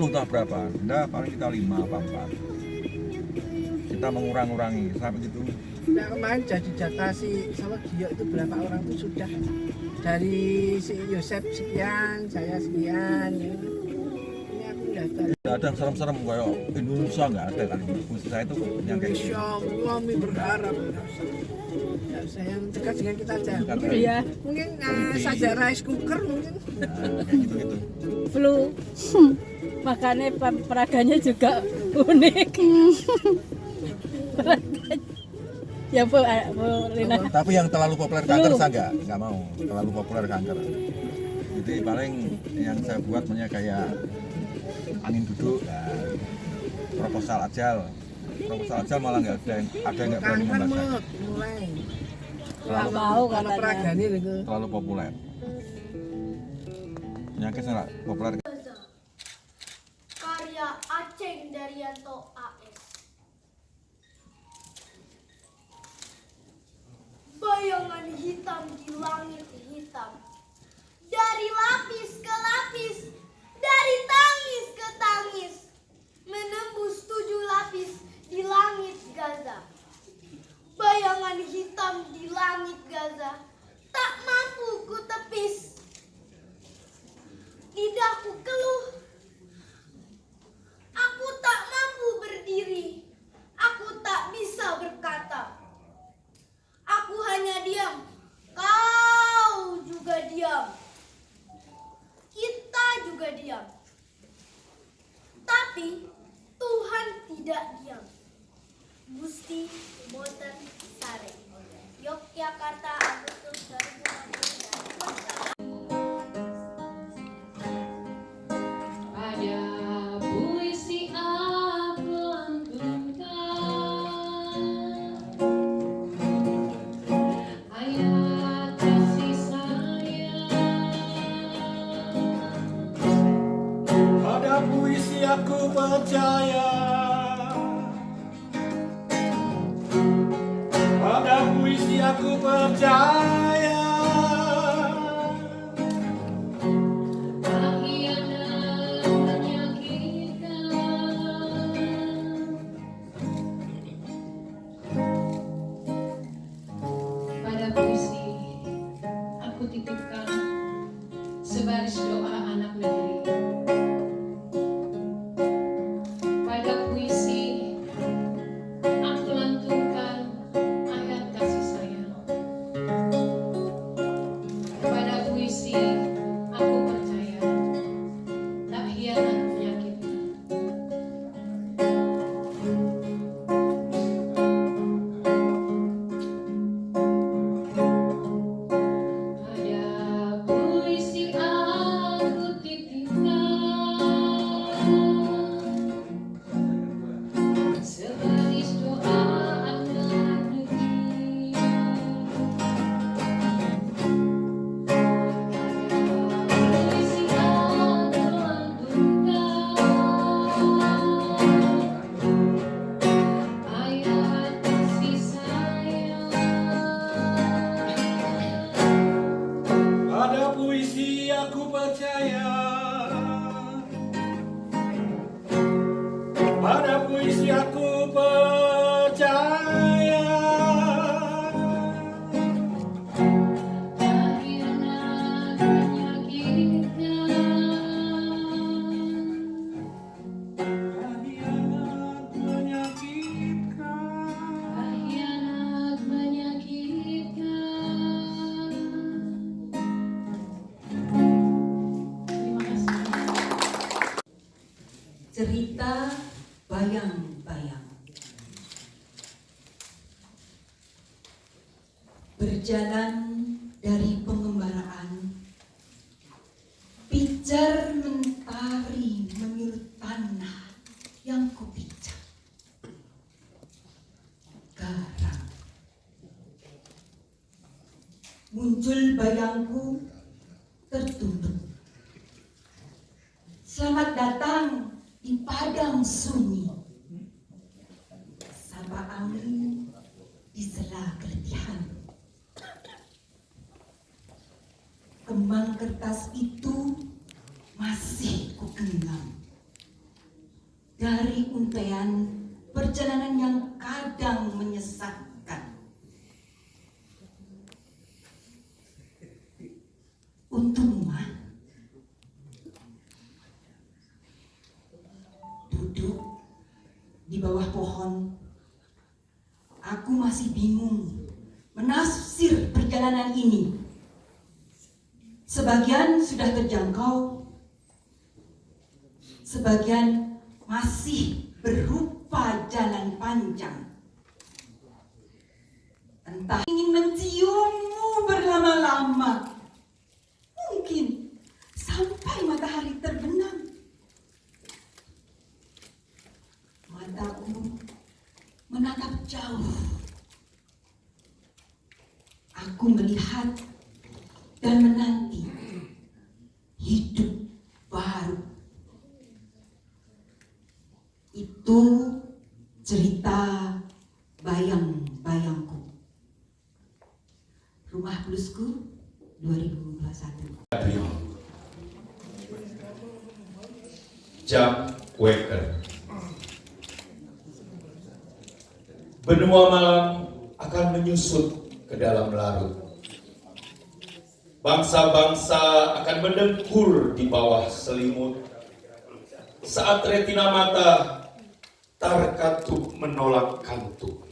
Entah berapa, denda paling kita 5 apa 4. Kita mengurang-urangi sampai gitu. Nah, kemarin jadi data si sama Gio itu berapa orang itu sudah dari si Yosep sekian, saya sekian ya. Ini aku daftar. Tidak ada yang serem-serem kayak Indonesia, nggak ada kan. Mesti saya itu yang kayak gitu. Indonesia, kami berharap nggak usah yang dekat dengan kita aja. Mungkin Iya. mungkin saja rice cooker mungkin. Nah, kayak gitu-gitu. Flu. Makanya peraganya juga unik. Ya Bu Lina. Tapi yang terlalu populer kanker saya nggak mau. Terlalu populer kanker. Jadi paling yang saya buat kayak angin duduk, ya, proposal ajal malah nggak ada yang nggak berani Kanker membaca. mulai. Nggak mau Kalau katanya. peragani itu. Terlalu populer. Penyakit sangat populer. Karya Aceng Daryanto AS. Bayangan hitam di langit hitam, dari lapis ke lapis, dari tangis ke tangis, menembus 7 lapis di langit Gaza. Bayangan hitam di langit Gaza, tak mampu ku tepis. Lidahku keluh, aku tak mampu berdiri, aku tak bisa berkata. Aku hanya diam, kau juga diam, kita juga diam. Tapi Tuhan tidak diam. Gusti Boten Sare, Yogyakarta, Agustus 2016. Ada puisi aku lantunkan, ayat kasih sayang. Pada puisi aku percaya, pada puisi aku percaya. Tak hianat menyakitkan, pada puisi aku titipkan sebaris doa anak negeri. Pada puisi aku lantunkan ayat kasih sayang. Pada puisi aku percaya, tak hianat menyakitkan. Pada puisi aku titipkan sebaris doa anak negeri. Puisi aku lantunkan ayat kasih sayang. Pada puisi aku percaya, pada puisi aku percaya. Tak hianat menyakitkan, Tak hianat menyakitkan. tak hianat menyakitkan. Terima kasih. Cerita bayang-bayang. Berjalan dari pengembaraan, pijar mentari menyulut tanah yang kupijak. Garang. Muncul bayangku tertunduk. Selamat datang di padang sunyi. Sapa angin di sela keletihan. Kembang kertas itu masih kugenggam. dari untaian perjalanan yang kadang menyesatkan. Untung mah duduk di bawah pohon, aku masih bingung menafsir perjalanan ini. Sebagian sudah terjangkau, sebagian masih berupa jalan panjang. Entah ingin menciummu berlama-lama, mungkin sampai matahari terbenam. Mataku menatap jauh. Aku melihat dan menanti hidup baru. Itu cerita bayang-bayangku. Rumah Bluesku 2021. Jack Waker. Benua malam akan menyusut ke dalam larut. Bangsa-bangsa akan mendengkur di bawah selimut. Saat retina mata terkatup menolak kantuk.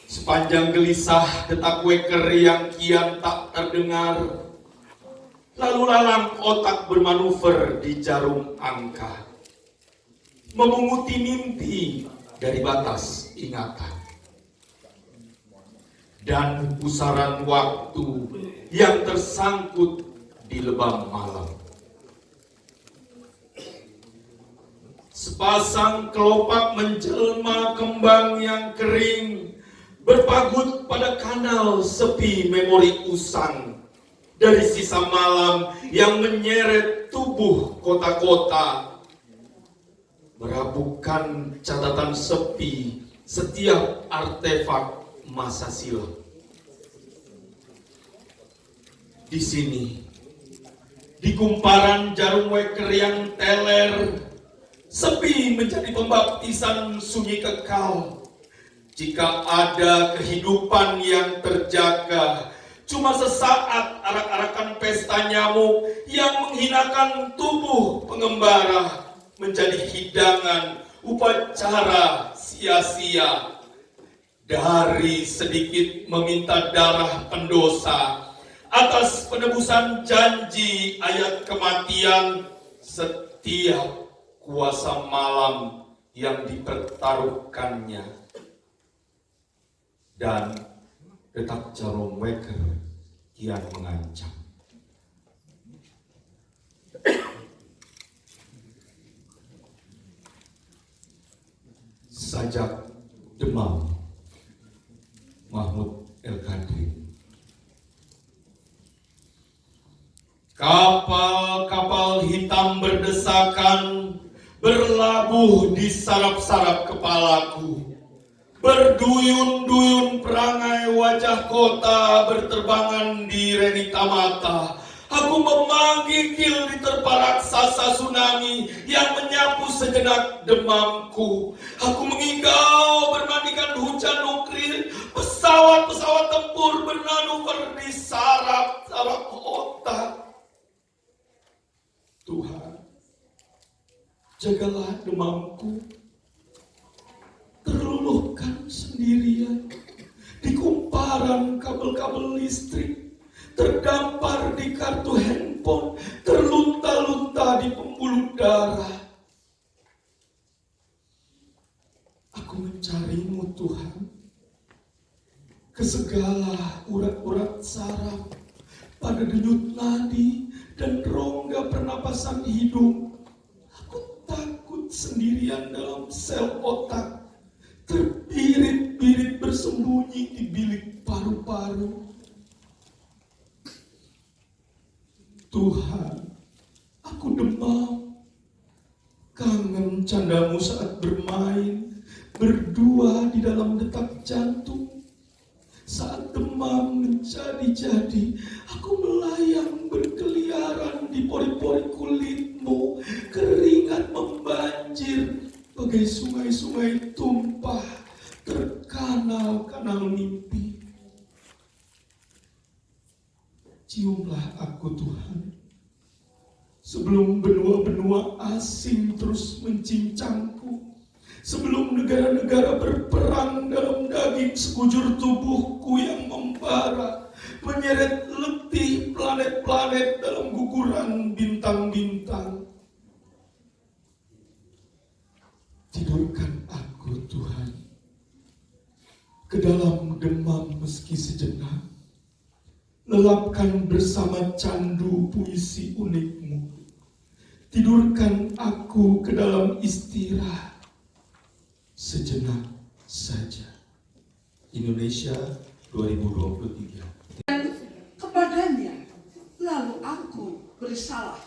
Sepanjang gelisah detak Waker yang kian tak terdengar. Lalu lalang otak bermanuver di jarum angka. Memunguti mimpi dari batas ingatan. Dan pusaran waktu yang tersangkut di lebam malam. Sepasang kelopak menjelma kembang yang kering, berpagut pada kanal sepi memori usang dari sisa malam yang menyeret tubuh kota-kota, merabukan catatan sepi setiap artefak masa silam. Di sini, di kumparan jarum Waker yang teler, sepi menjadi pembaptisan sunyi kekal. Jika ada kehidupan yang terjaga, cuma sesaat arak-arakan pesta nyamuk yang menghinakan tubuh pengembara menjadi hidangan upacara sia-sia. Dari sedikit meminta darah pendosa atas penebusan janji ayat kematian, setiap kuasa malam yang dipertaruhkannya. Dan detak jarum Waker kian mengancam. Sajak demam, Mahmud El-Kadri. Kapal-kapal hitam berdesakan berlabuh di sarap-sarap kepalaku. Berduyun-duyun perangai wajah kota berterbangan di renita mata. Aku memanggil di terpa raksasa tsunami yang menyapu sejenak demamku. Aku mengigau bermandikan hujan nuklir. Pesawat-pesawat tempur bermanuver di sarap-sarap otak. Tuhan, jagalah demamku. Terluluhkan sendirian di kumparan kabel-kabel listrik, terdampar di kartu handphone, terlunta-lunta di pembuluh darah. Aku mencarimu Tuhan, ke segala urat-urat saraf, pada denyut nadi dan rongga pernapasan hidung. Aku takut sendirian dalam sel otak, terbirit-birit bersembunyi di bilik paru-paru. Tuhan, aku demam, kangen candamu saat bermain, berdua di dalam detak jantung. Saat demam menjadi-jadi, aku melayang berkeliaran di pori-pori kulitmu, keringat membanjir banjir, bagai sungai-sungai tumpah, terkanal-kanal mimpi. Ciumlah aku Tuhan, sebelum benua-benua asing terus mencincangku, sebelum negara-negara berperang dalam daging sekujur tubuhku yang membara, menyeret letih planet-planet dalam guguran bintang-bintang. Tidurkan aku Tuhan, ke dalam demam meski sejenak, lelapkan bersama candu puisi unikmu. Tidurkan aku ke dalam istirahat sejenak saja. Indonesia 2023. Kepadanya, lalu aku bersalah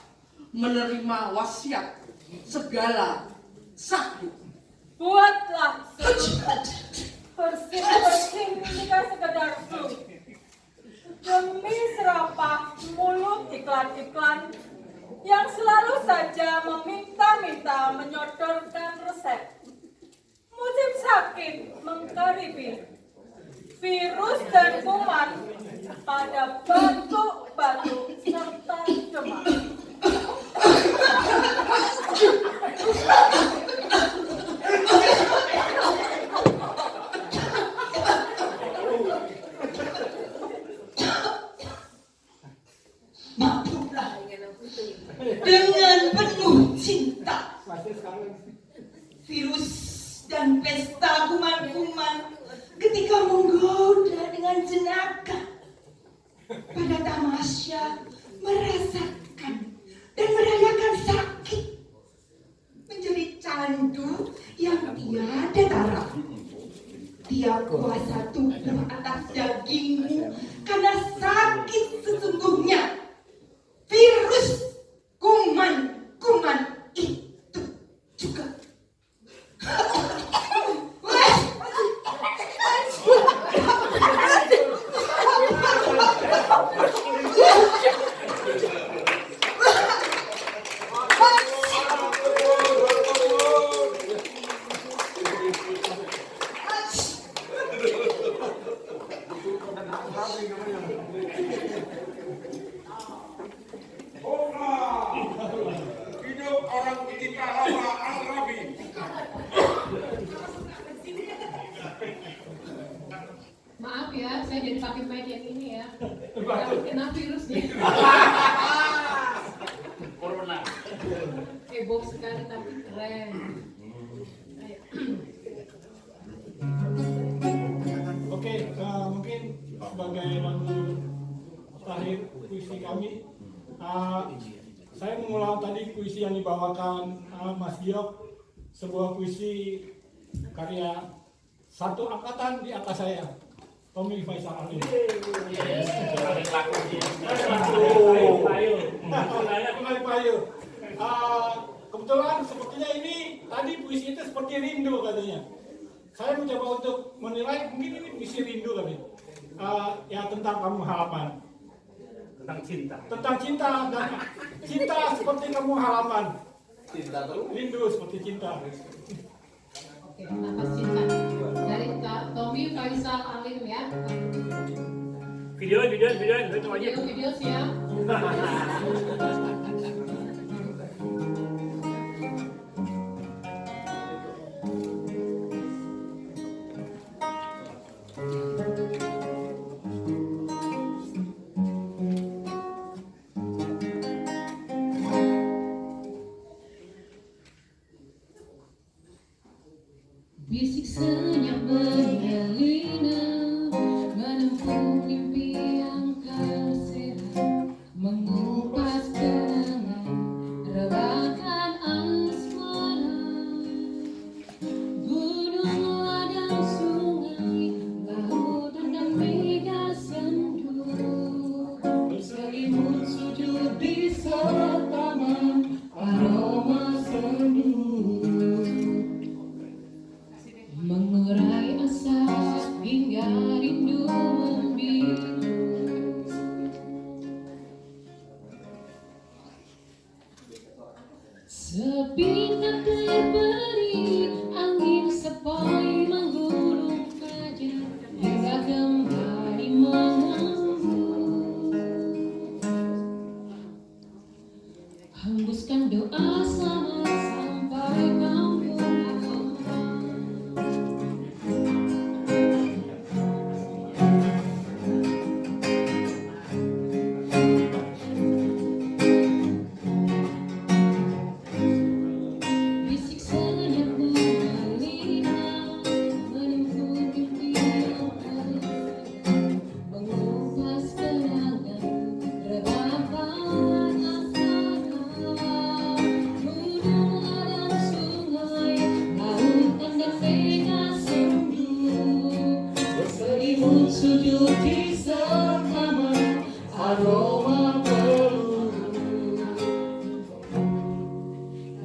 menerima wasiat segala sakit. Buatlah bersih-bersih ini kan sekedar flu. Demi serapah mulut iklan-iklan yang selalu saja meminta-minta menyodorkan resep. Musim sakit mengkaribi, virus dan kuman pada batuk-batuk serta demam. Maklumlah dengan penuh cinta. Virus dan pesta kuman-kuman ketika menggoda dengan jenaka pada tamasya merasakan dan merayakan sakit menjadi candu yang tiada tara. Dia kuasa tubuh atas dagingmu karena sakit sesungguhnya. Virus kuman-kuman itu juga. Hidup orang kita lama Al-Rabi. Maaf ya, saya jadi pakai mic yang ini ya. Kena virusnya. Corona. Heboh sekali tapi keren. Ayo. Oke, mungkin sebagai penutup terakhir puisi kami, saya mengulang tadi puisi yang dibawakan Mas Giok, sebuah puisi karya satu angkatan di atas saya, Tommy Faisal Alim. Kebetulan sepertinya ini tadi puisi itu seperti rindu katanya. Saya mencoba untuk menilai, mungkin ini puisi rindu kali. Ya tentang kampung halaman. Tentang cinta dan cinta seperti kampung halaman. Rindu seperti cinta. Oke, nafas cinta. Dari Kak Tommy Faisal Alim ya. Video itu aja. Video siap. Bisik senyap bergelina, menempuh mimpi yang terserat, mengupas kenangan, rebakan asmara. Gunung ladang sungai, laut dan mega sendu, berselimut sujud di taman, aroma sendu. Menguras terberi, angin sepoi menggulung fajar hingga kembali mengembun. Hembuskan doa selamat sampai kampung halaman. Bisik senyap mengalirkan, menimbun mimpi yang terus mengupas kenangan, rebahan asmara. Gunung ladang sungai, lautan dan vega sendu, berselimut sujud di sertaman aroma peluru,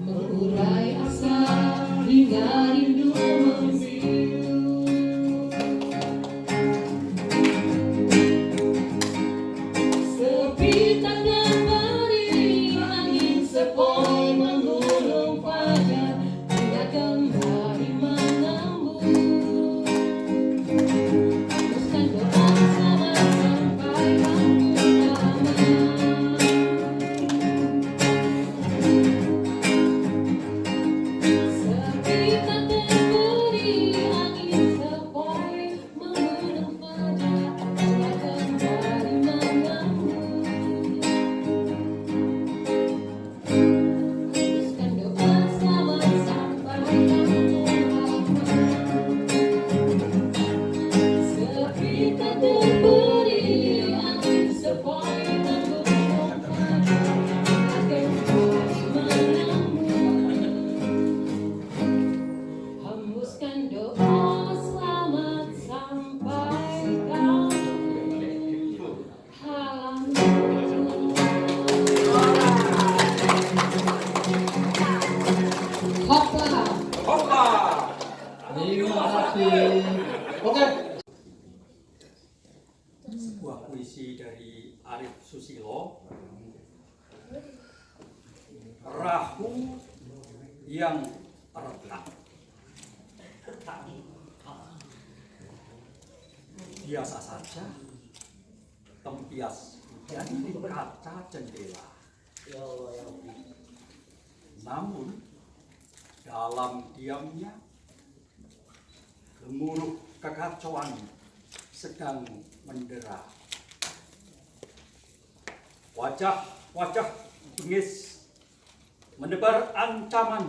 mengurai asa hingga rindu membiru. Sepi tangan beri, angin sepoi menggulung fajar hingga kembali mengembun. Hembuskan doa selamat sampai kampung halaman. Sepi tak terberi, angin sepoi menggulung fajar hingga kembali mengembun. Hembuskan doa selamat sampai kampung halaman. Sepi tak terberi, angin sepoi menggulung fajar hingga kembali mengembun. Hembuskan doa selamat sampai kampung halaman. Hopla. Terima kasih. Oke. Sebuah puisi dari Arif Susilo, Perahu yang Retak. Biasa saja tempias hujan di kaca jendela. Namun dalam diamnya gemuruh kekacauan sedang mendera. Wajah-wajah bengis menebar ancaman,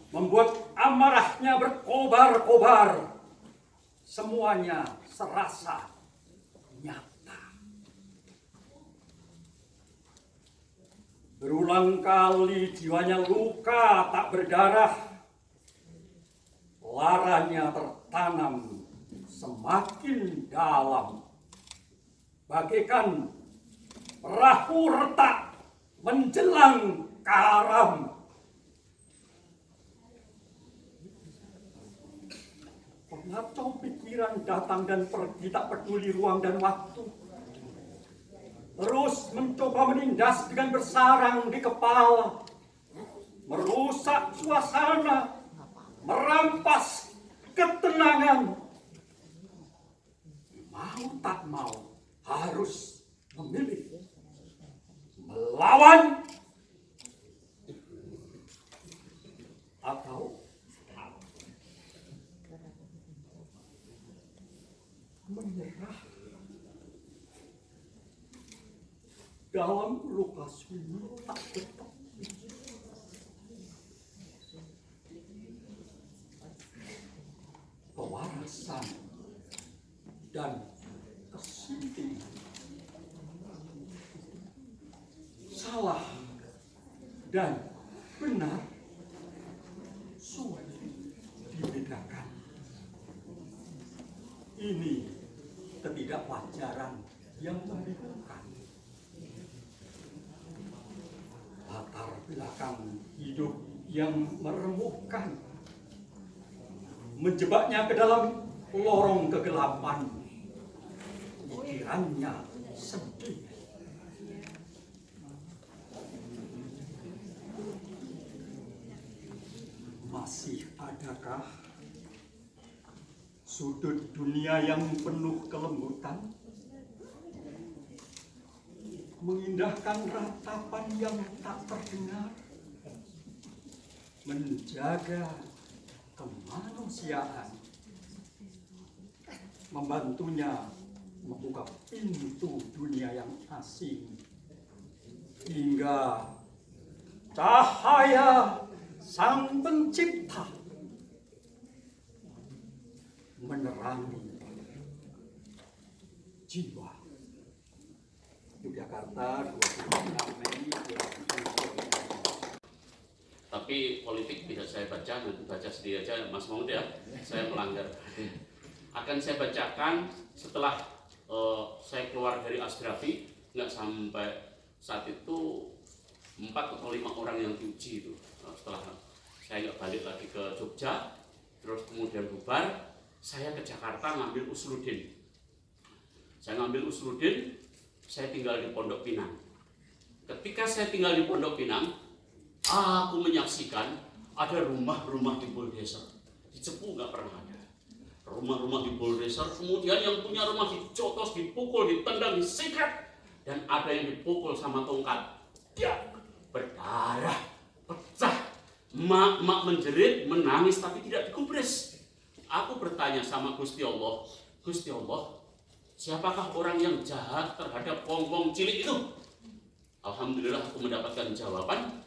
membuat amarahnya berkobar-kobar. Semuanya serasa nyata. Berulang kali jiwanya luka tak berdarah. Laranya tertanam semakin dalam. Bagaikan perahu retak menjelang karam. Pengacau pikiran datang dan pergi, tak peduli ruang dan waktu. Terus mencoba menindas dengan bersarang di kepala. Merusak suasana, merampas ketenangan. Mau tak mau harus memilih. Melawan atau menyerah. Dalam luka sunyi tak bertepi. Pewarasan dan kesindihan. Salah dan benar sulit dibedakan. Ini ketidakwajaran yang membingungkan. Latar belakang hidup yang meremukkan, menjebaknya ke dalam lorong kegelapan. Pikirannya sedih. Masih adakah sudut dunia yang penuh kelembutan, mengindahkan ratapan yang tak terdengar, menjaga kemanusiaan, membantunya membuka pintu dunia yang asing, hingga cahaya Sang Pencipta menerangi jiwa. Yogyakarta, 26 Mei 2020. Tapi politik tidak saya baca, nanti baca sendiri aja Mas Maud ya, saya melanggar. Akan saya bacakan setelah saya keluar dari Asdrafi, nggak sampai saat itu 4 atau 5 orang yang diuji itu. Setelah saya nggak balik lagi ke Jogja, terus kemudian bubar, saya ke Jakarta ngambil Usluddin. Saya ngambil Usluddin, saya tinggal di Pondok Pinang. Ketika saya tinggal di Pondok Pinang, aku menyaksikan ada rumah-rumah di Boldeser. Di Cepu nggak pernah ada. Rumah-rumah di Boldeser, kemudian yang punya rumah dicotos, dipukul, ditendang, disikat, dan ada yang dipukul sama tongkat. Dia berdarah, pecah. Mak menjerit, menangis, tapi tidak digubris. Aku bertanya sama Gusti Allah, Gusti Allah, siapakah orang yang jahat terhadap wong-wong cilik itu? Alhamdulillah aku mendapatkan jawaban,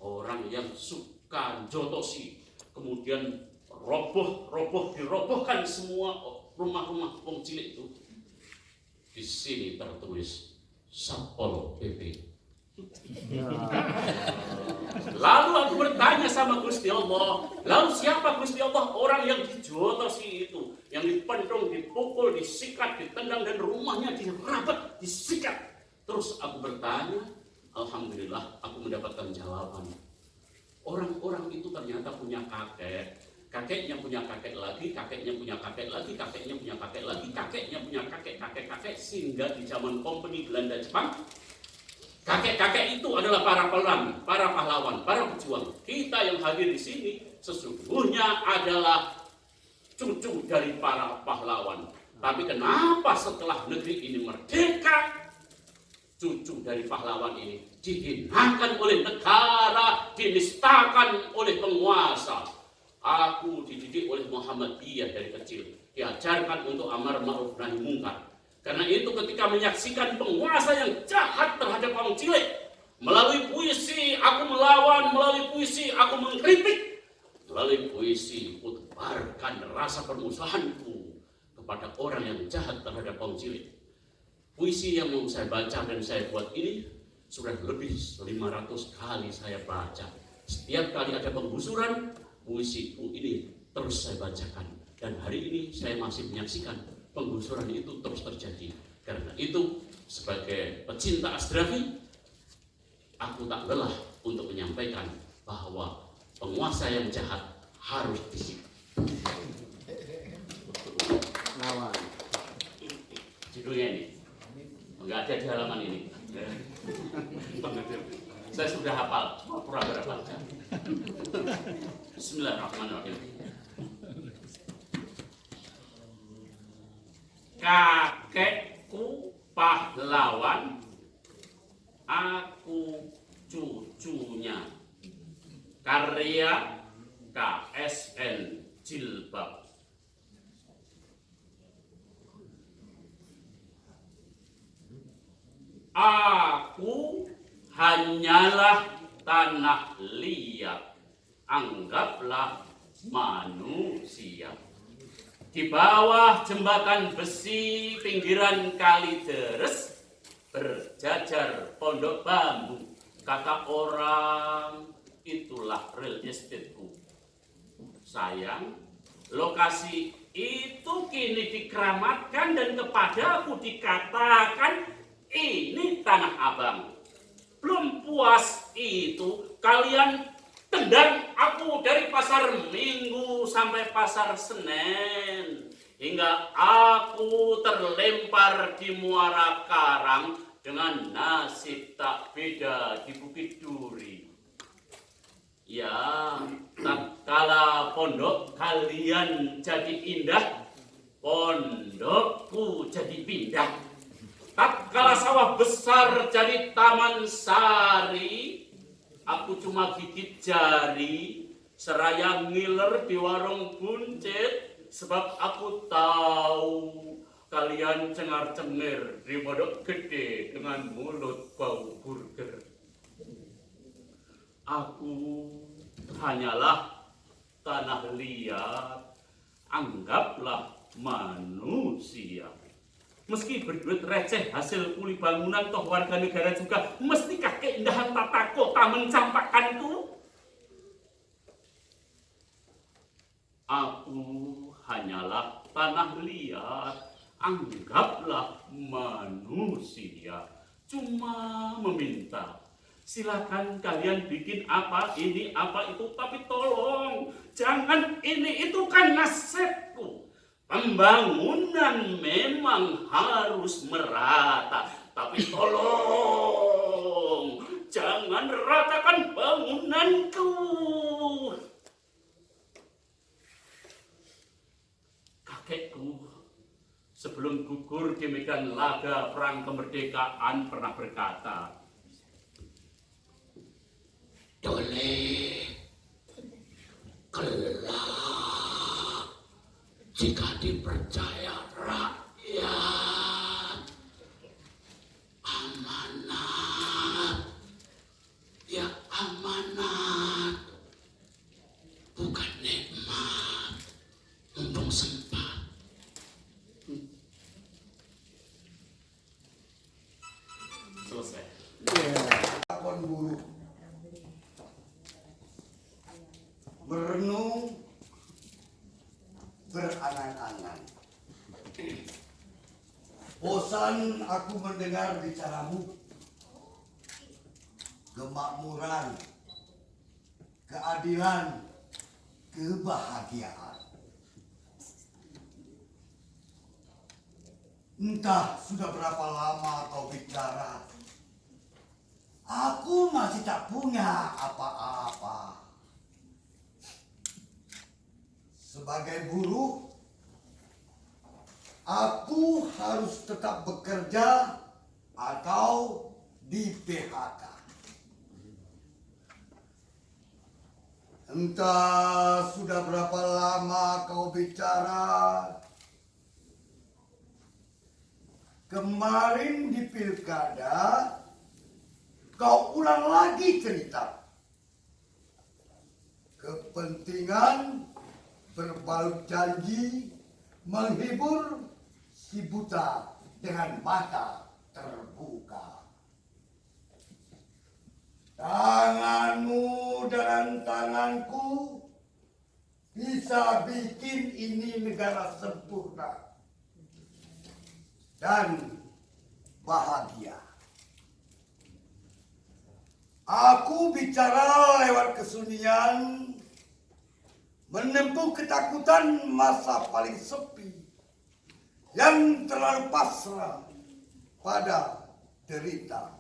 orang yang suka jotosi, kemudian dirobohkan semua rumah-rumah wong cilik itu. Di sini tertulis Satpol PP. Lalu aku bertanya sama Gusti Allah, lalu siapa Gusti Allah orang yang dijotosi itu, yang dipendung, dipukul, disikat, ditendang, dan rumahnya dirabat, disikat. Terus aku bertanya, alhamdulillah aku mendapatkan jawaban. Orang-orang itu ternyata punya kakek, kakeknya punya kakek lagi, kakeknya punya kakek lagi, kakeknya punya kakek lagi, kakeknya punya kakek, sehingga di zaman Kompeni Belanda Jepang, kakek-kakek itu adalah para pelan, para pahlawan, para pejuang. Kita yang hadir di sini sesungguhnya adalah cucu dari para pahlawan. Tapi kenapa setelah negeri ini merdeka, cucu dari pahlawan ini dihinakan oleh negara, dinistakan oleh penguasa? Aku dididik oleh Muhammadiyah dari kecil, diajarkan untuk amar ma'ruf nahi mungkar. Karena itu ketika menyaksikan penguasa yang jahat terhadap orang cilik, melalui puisi aku melawan, melalui puisi aku mengkritik, melalui puisi aku tebarkan rasa permusuhanku kepada orang yang jahat terhadap orang cilik. Puisi yang mau saya baca dan saya buat ini sudah lebih 500 kali saya baca. Setiap kali ada penggusuran, puisiku ini terus saya bacakan. Dan hari ini saya masih menyaksikan penggusuran itu terus terjadi. Karena itu sebagai pecinta Asdrafi, aku tak lelah untuk menyampaikan bahwa penguasa yang jahat harus disikat. Lawan. Judulnya ini enggak ada di halaman ini. Saya sudah hafal, pura-pura baca. Bismillahirrahmanirrahim. Kakekku pahlawan, aku cucunya. Karya KSN Jilbab. Aku hanyalah tanah liat, anggaplah manusia. Di bawah jembatan besi pinggiran kali deres, berjajar pondok bambu. Kata orang, itulah real estate-ku. Sayang, lokasi itu kini dikeramatkan dan kepadaku dikatakan, ini tanah abang. Belum puas itu, kalian tendang aku dari pasar Minggu sampai pasar Senen, hingga aku terlempar di Muara Karang dengan nasib tak beda di Bukit Duri. Ya, tatkala tatkala pondok kalian jadi indah, pondokku jadi pindah. Tatkala sawah besar jadi taman sari, aku cuma gigit jari, seraya ngiler di warung buncit, sebab aku tahu kalian cengar-cengir di pondok gede dengan mulut bau burger. Aku hanyalah tanah liat, anggaplah manusia. Meski berduit receh hasil kuli bangunan, toh warga negara juga. Mestikah keindahan tata kota mencampakkanku? Aku hanyalah tanah liat, anggaplah manusia. Cuma meminta, silakan kalian bikin apa ini apa itu, tapi tolong jangan ini itu kan nasibku. Pembangunan memang harus merata, tapi tolong jangan ratakan bangunanku. Kakekku sebelum gugur di medan laga perang kemerdekaan pernah berkata, "Dole kelak jika dipercaya rakyat, amanat, ya amanat, bukan nikmat, mumpung sempat." Selesai. Lakon guru merenung berangan-angan. Bosan aku mendengar bicaramu. Kemakmuran, keadilan, kebahagiaan. Entah sudah berapa lama kau bicara, aku masih tak punya apa-apa. Sebagai buruh, aku harus tetap bekerja atau di PHK. Entah sudah berapa lama kau bicara. Kemarin di pilkada, kau ulang lagi cerita. Kepentingan berbalut janji menghibur si buta dengan mata terbuka. Tanganmu dan tanganku bisa bikin ini negara sempurna dan bahagia. Aku bicara lewat kesunyian, menempuh ketakutan masa paling sepi yang terlalu pasrah pada derita.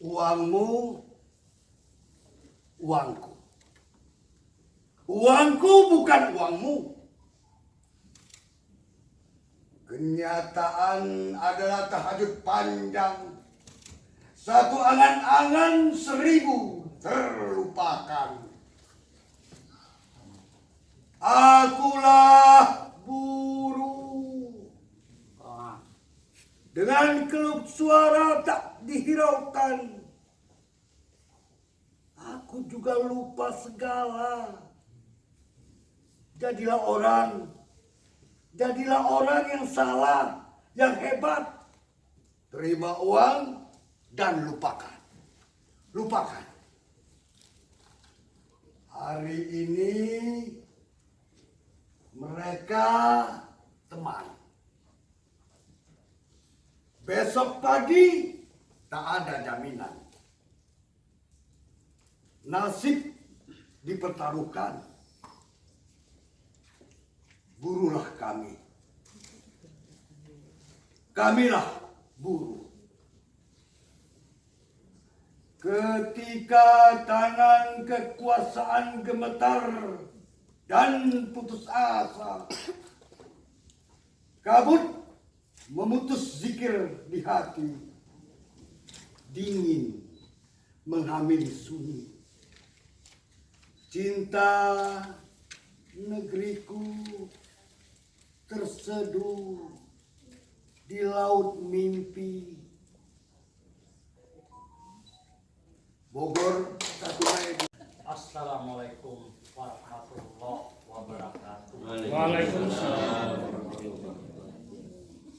Uangmu, uangku. Uangku bukan uangmu. Kenyataan adalah tahajud panjang. Satu angan-angan 1000 terlupakan. Akulah buruh. Dengan keluh suara tak dihiraukan. Aku juga lupa segala. Jadilah orang yang salah, yang hebat. Terima uang dan lupakan. Lupakan. Hari ini mereka teman. Besok pagi tak ada jaminan. Nasib dipertaruhkan. Buruhlah kami. Kamilah buruh. Ketika tangan kekuasaan gemetar dan putus asa, kabut memutus zikir di hati, dingin menghamili sunyi. Cinta negeriku terseduh di laut mimpi. Bogor, 1 Mei. Assalamualaikum warahmatullahi wabarakatuh. Waalaikumsalam.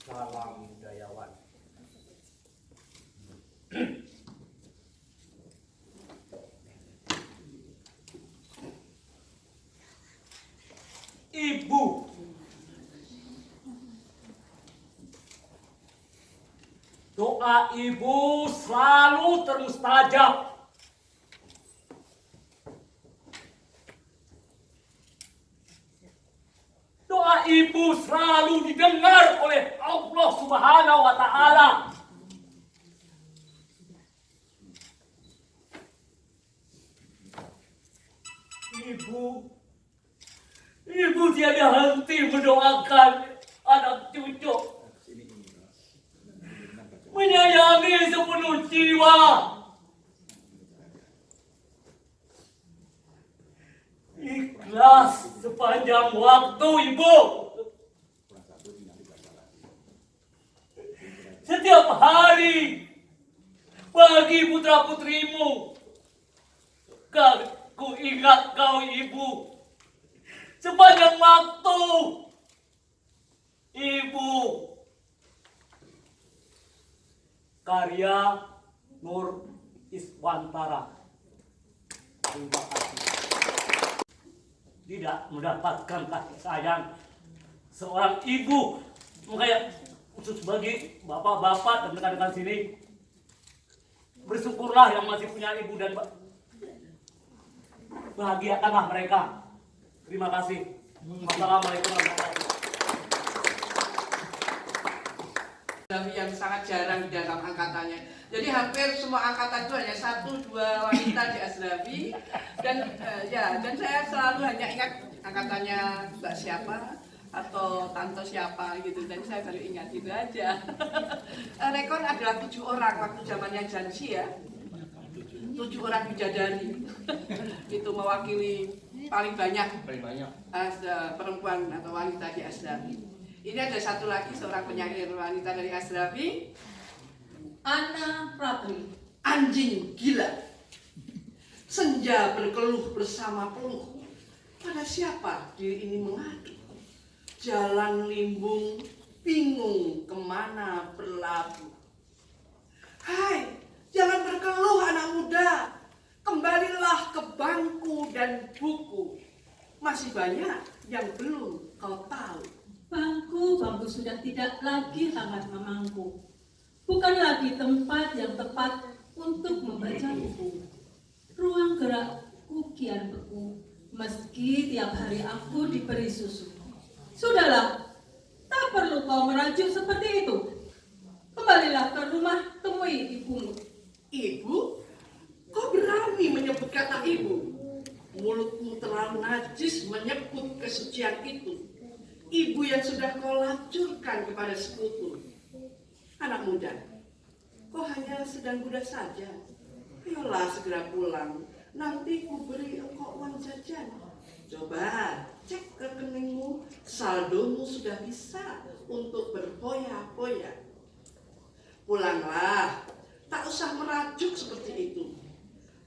Salam budayawan. Ibu, doa ibu selalu termustajab. Doa ibu selalu didengar oleh Allah Subhanahu wa Ta'ala. Ibu tiada henti mendoakan anak cucu, menyayangi sepenuh jiwa. Ikhlas sepanjang waktu ibu. Setiap hari bagi putra putrimu, ku ingat kau ibu. Sepanjang waktu ibu. Karya Nur Iswantara. Terima kasih. Tidak mendapatkan kasih sayang seorang ibu, makanya khusus bagi bapak-bapak dan rekan-rekan sini, bersyukurlah yang masih punya ibu dan bahagiakanlah mereka. Terima kasih. Assalamualaikum warahmatullahi wabarakatuh. Yang sangat jarang di dalam angkatannya. Jadi hampir semua angkatan itu hanya 1-2 wanita di Asrafi, dan dan saya selalu hanya ingat angkatannya Mbak siapa atau Tante siapa gitu, dan saya baru ingat itu aja. Rekor adalah 7 orang waktu zamannya Jansi ya, 7 orang bidadari itu mewakili paling banyak perempuan atau wanita di Asrafi. Ini ada satu lagi seorang penyair wanita dari Asrafi, Anna Pratri. Anjing gila. Senja berkeluh bersama peluh. Pada siapa diri ini mengadu? Jalan limbung, bingung kemana berlabuh. Hai, jangan berkeluh anak muda. Kembalilah ke bangku dan buku. Masih banyak yang belum kau tahu. Bangku sudah tidak lagi hangat memangku. Bukan lagi tempat yang tepat untuk membaca buku. Ruang gerakku kian beku, meski tiap hari aku diberi susu. Sudahlah, tak perlu kau merajuk seperti itu. Kembalilah ke rumah, temui ibumu. Ibu? Kau berani menyebut kata ibu? Mulutmu terlalu najis menyebut kesucian itu. Ibu yang sudah kau lancurkan kepada sekutu. Anak muda, kau hanya sedang muda saja. Ayolah segera pulang, nanti ku beri engkau uang jajan. Coba cek rekeningmu, saldomu sudah bisa untuk berpoya-poya. Pulanglah, tak usah merajuk seperti itu.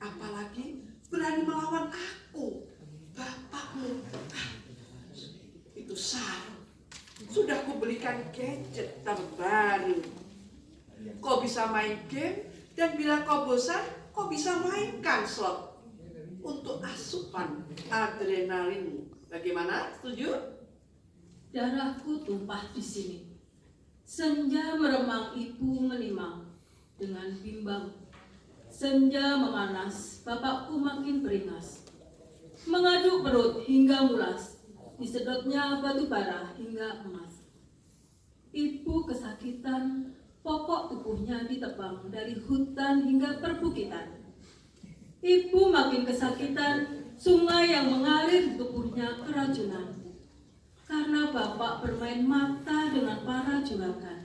Apalagi berani melawan aku, bapakmu. Itu salah. Sudah kuberikan gadget terbaru. Kau bisa main game, dan bila kau bosan, kau bisa mainkan slot untuk asupan adrenalinmu. Bagaimana? Setuju? Darahku tumpah di sini. Senja meremang, ibu menimang dengan bimbang. Senja memanas, bapakku makin beringas. Mengaduk perut hingga mulas, disedotnya batu bara hingga emas. Ibu kesakitan, pokok tubuhnya ditebang dari hutan hingga perbukitan. Ibu makin kesakitan, sungai yang mengalir di tubuhnya keracunan. Karena bapak bermain mata dengan para juragan.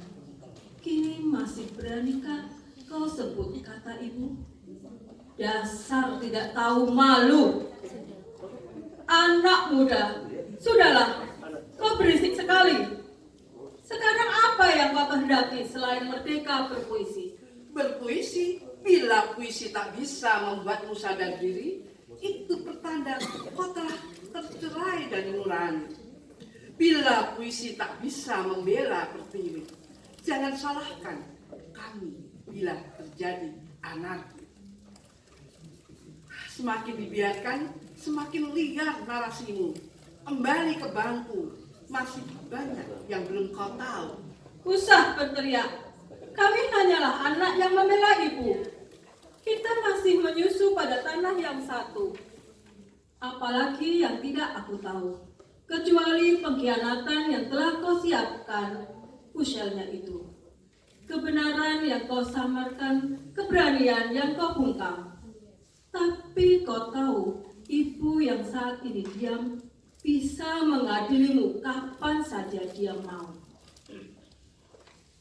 Kini masih beranikah kau sebut kata ibu? Dasar tidak tahu malu. Anak muda, sudahlah, kau berisik sekali. Sekarang apa yang kau kehendaki selain merdeka berpuisi? Berpuisi, bila puisi tak bisa membuatmu sadar diri, itu pertanda kau telah tercerai dari nurani. Bila puisi tak bisa membela pertiwi, jangan salahkan kami bila terjadi anarki. Semakin dibiarkan, semakin liar narasimu. Kembali ke bangku, masih banyak yang belum kau tahu. Usah berteriak, kami hanyalah anak yang membela ibu. Kita masih menyusu pada tanah yang satu. Apalagi yang tidak aku tahu, kecuali pengkhianatan yang telah kau siapkan, usianya itu. Kebenaran yang kau samarkan, keberanian yang kau bungkam. Tapi kau tahu, ibu yang saat ini diam bisa mengadilimu kapan saja dia mau.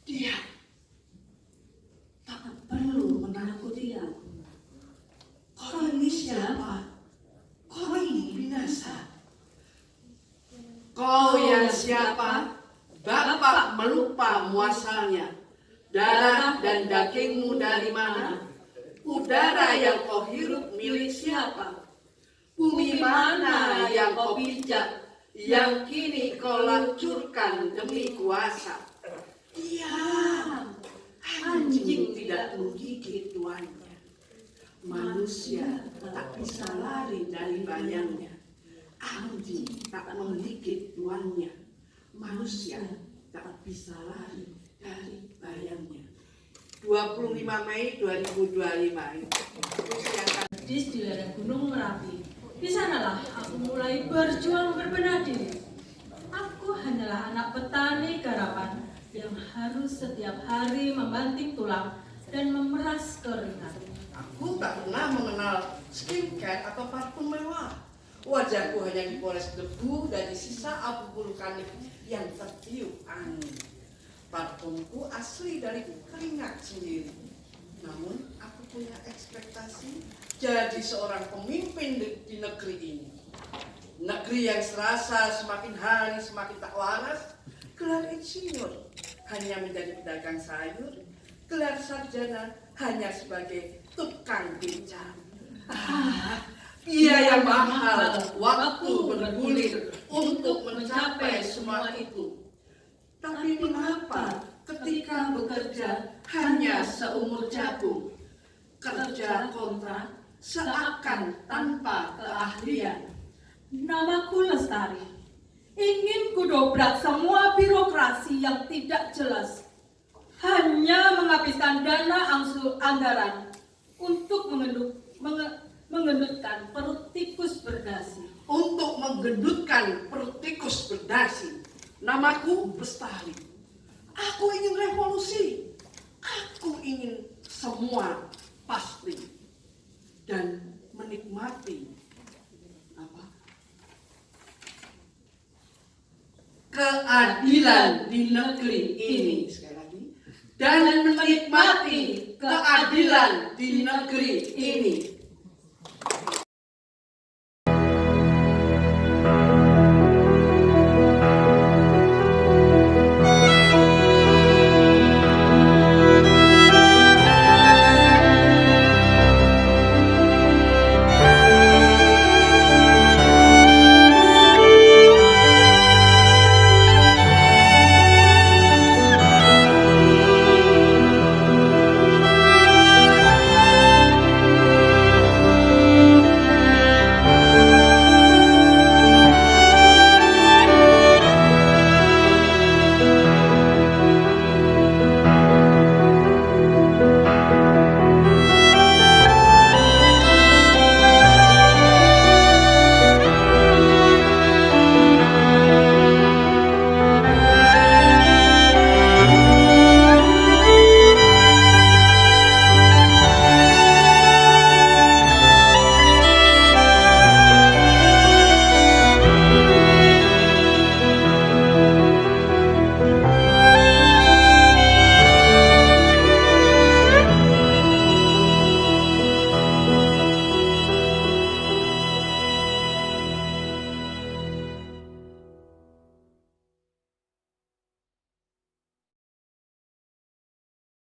Dia tak perlu menakuti aku. Kau ini siapa? Kau ini binasa. Kau yang siapa? Bapak melupa muasalnya. Darah dan dagingmu dari mana? Udara yang kau hirup milik siapa? Bumi mana yang kau pijak, yang kini kau lancurkan demi kuasa? Diam, anjing tidak menggigit tuannya. Manusia tak bisa lari dari bayangnya. Anjing tak menggigit tuannya. Manusia tak bisa lari dari bayangnya. 25 Mei 2025 Di lereng Gunung Merapi. Di sanalah aku mulai berjuang berbenah diri. Aku hanyalah anak petani garapan yang harus setiap hari membanting tulang dan memeras keringat. Aku tak pernah mengenal skincare atau parfum mewah. Wajahku hanya dipoles debu dari sisa abu vulkanik yang tertiup angin. Parfumku asli dari keringat sendiri. Namun aku punya ekspektasi jadi seorang pemimpin di negeri ini. Negeri yang serasa semakin hari semakin tak waras. Gelar insinyur hanya menjadi pedagang sayur. Gelar sarjana hanya sebagai tukang beca. Biaya mahal, waktu bergulir untuk mencapai semua itu. Tapi mengapa ketika bekerja hanya seumur jagung? Kerja kontrak seakan tanpa keahlian. Namaku Lestari. Ingin kudobrak semua birokrasi yang tidak jelas. Hanya menghabiskan dana anggaran untuk menggendutkan perut tikus berdasi. Untuk menggendutkan perut tikus berdasi. Namaku Lestari. Aku ingin revolusi. Aku ingin semua pasti dan menikmati keadilan di negeri ini. Sekali lagi, dan menikmati keadilan di negeri ini.